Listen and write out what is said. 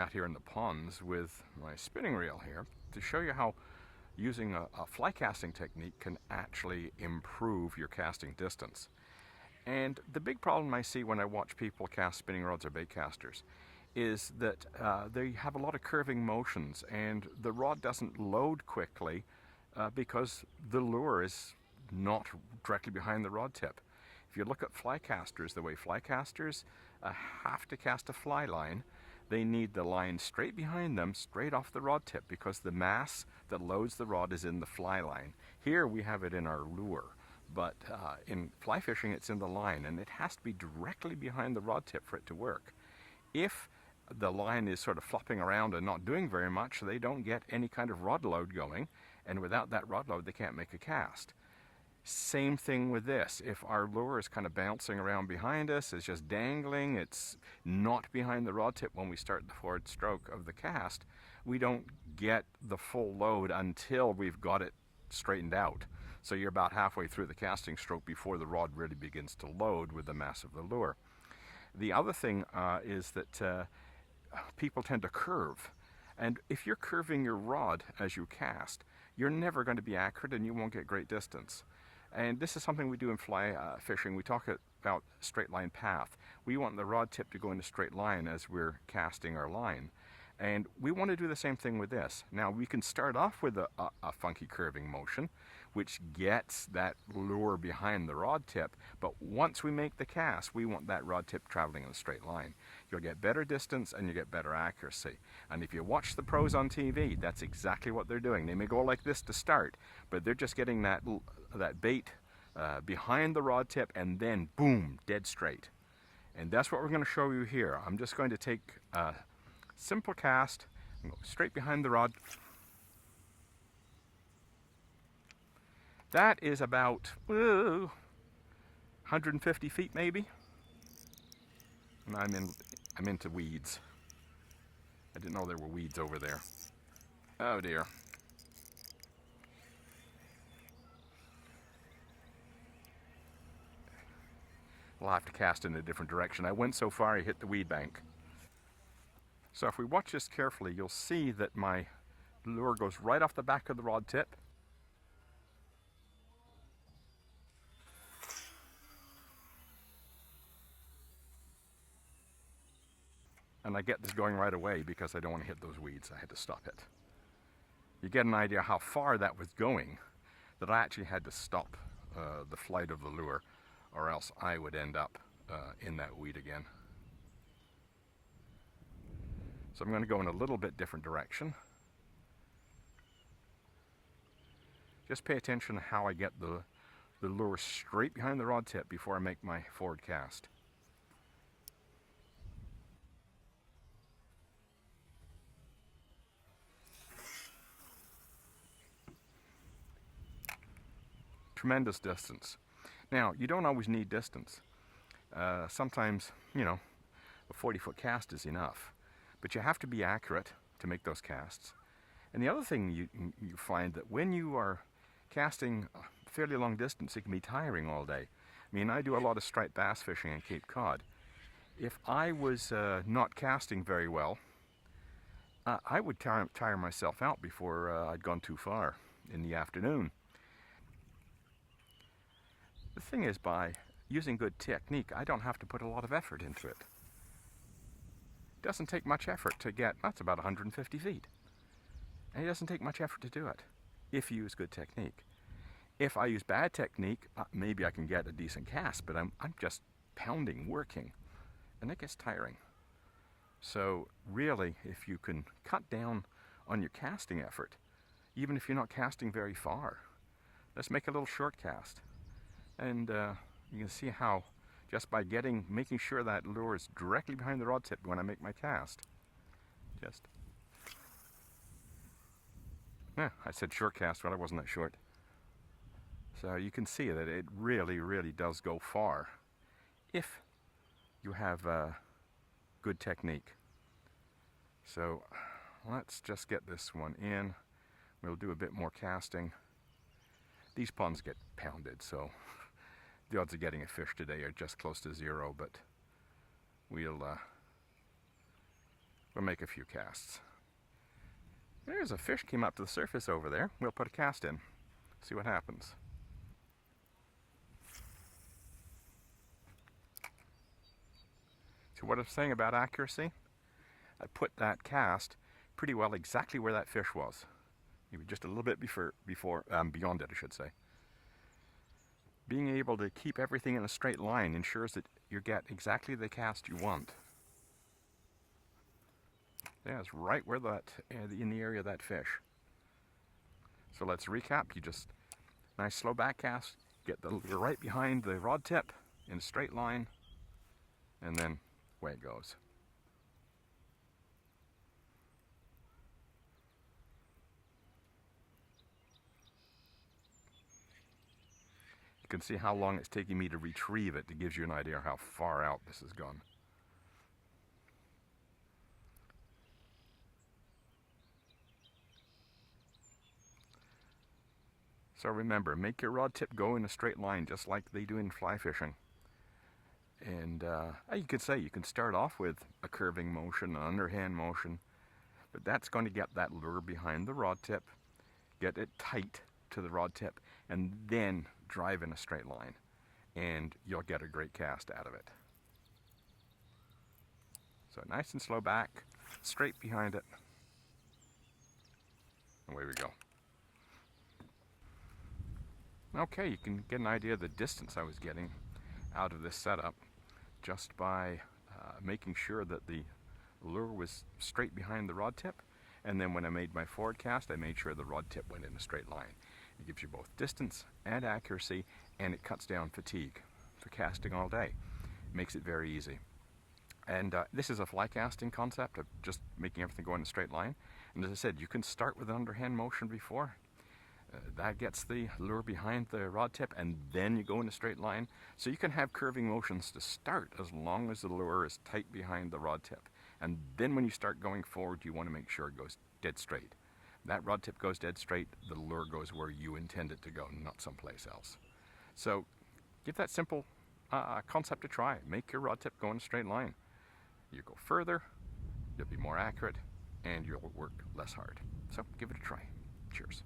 out here in the ponds with my spinning reel here to show you how using a fly casting technique can actually improve your casting distance. And the big problem I see when I watch people cast spinning rods or bait casters is that they have a lot of curving motions and the rod doesn't load quickly because the lure is not directly behind the rod tip. If you look at fly casters, the way fly casters have to cast a fly line, they need the line straight behind them, straight off the rod tip, because the mass that loads the rod is in the fly line. Here we have it in our lure, but in fly fishing it's in the line, and it has to be directly behind the rod tip for it to work. If the line is sort of flopping around and not doing very much, they don't get any kind of rod load going, and without that rod load they can't make a cast. Same thing with this. If our lure is kind of bouncing around behind us, it's just dangling, it's not behind the rod tip when we start the forward stroke of the cast, we don't get the full load until we've got it straightened out. So you're about halfway through the casting stroke before the rod really begins to load with the mass of the lure. The other thing is that people tend to curve. And if you're curving your rod as you cast, you're never going to be accurate and you won't get great distance. And this is something we do in fly fishing. We talk about straight line path. We want the rod tip to go in a straight line as we're casting our line. And we want to do the same thing with this. Now we can start off with a funky curving motion, which gets that lure behind the rod tip, but once we make the cast, we want that rod tip traveling in a straight line. You'll get better distance and you get better accuracy. And if you watch the pros on TV, that's exactly what they're doing. They may go like this to start, but they're just getting that bait behind the rod tip and then boom, dead straight. And that's what we're going to show you here. I'm just going to take a simple cast and go straight behind the rod. That is about 150 feet maybe. And I'm into weeds. I didn't know there were weeds over there. Oh dear. We'll have to cast in a different direction. I went so far I hit the weed bank. So if we watch this carefully, you'll see that my lure goes right off the back of the rod tip. And I get this going right away because I don't want to hit those weeds. I had to stop it. You get an idea how far that was going, that I actually had to stop the flight of the lure, or else I would end up in that weed again. So I'm going to go in a little bit different direction. Just pay attention to how I get the lure straight behind the rod tip before I make my forward cast. Tremendous distance. Now, you don't always need distance. Sometimes, you know, a 40-foot cast is enough. But you have to be accurate to make those casts. And the other thing you find that when you are casting a fairly long distance, it can be tiring all day. I mean, I do a lot of striped bass fishing in Cape Cod. If I was not casting very well, I would tire myself out before I'd gone too far in the afternoon. The thing is, by using good technique, I don't have to put a lot of effort into it. It doesn't take much effort to get, that's about 150 feet. And it doesn't take much effort to do it, if you use good technique. If I use bad technique, maybe I can get a decent cast, but I'm just pounding, working, and it gets tiring. So really, if you can cut down on your casting effort, even if you're not casting very far, let's make a little short cast. And you can see how just by making sure that lure is directly behind the rod tip when I make my cast. I said short cast, but I wasn't that short. So you can see that it really, really does go far if you have good technique. So let's just get this one in. We'll do a bit more casting. These ponds get pounded, so the odds of getting a fish today are just close to zero, but we'll We'll make a few casts. There's a fish came up to the surface over there. We'll put a cast in, see what happens. So what I'm saying about accuracy, I put that cast pretty well exactly where that fish was. Maybe just a little bit beyond it, I should say. Being able to keep everything in a straight line ensures that you get exactly the cast you want. Yeah, it's right where in the area of that fish. So let's recap. You just nice slow back cast, get the lure right behind the rod tip in a straight line, and then away it goes. You can see how long it's taking me to retrieve it. It gives you an idea how far out this has gone. So remember, make your rod tip go in a straight line just like they do in fly fishing. And you could say you can start off with a curving motion, an underhand motion, but that's going to get that lure behind the rod tip, get it tight to the rod tip, and then drive in a straight line. And you'll get a great cast out of it. So nice and slow back, straight behind it. Away we go. Okay, you can get an idea of the distance I was getting out of this setup just by making sure that the lure was straight behind the rod tip, and then when I made my forward cast I made sure the rod tip went in a straight line. It gives you both distance and accuracy, and it cuts down fatigue for casting all day. It makes it very easy. And this is a fly casting concept of just making everything go in a straight line. And as I said, you can start with an underhand motion before. That gets the lure behind the rod tip, and then you go in a straight line. So you can have curving motions to start as long as the lure is tight behind the rod tip. And then when you start going forward, you want to make sure it goes dead straight. That rod tip goes dead straight, the lure goes where you intend it to go, not someplace else. So give that simple concept a try. Make your rod tip go in a straight line. You go further, you'll be more accurate, and you'll work less hard. So give it a try. Cheers.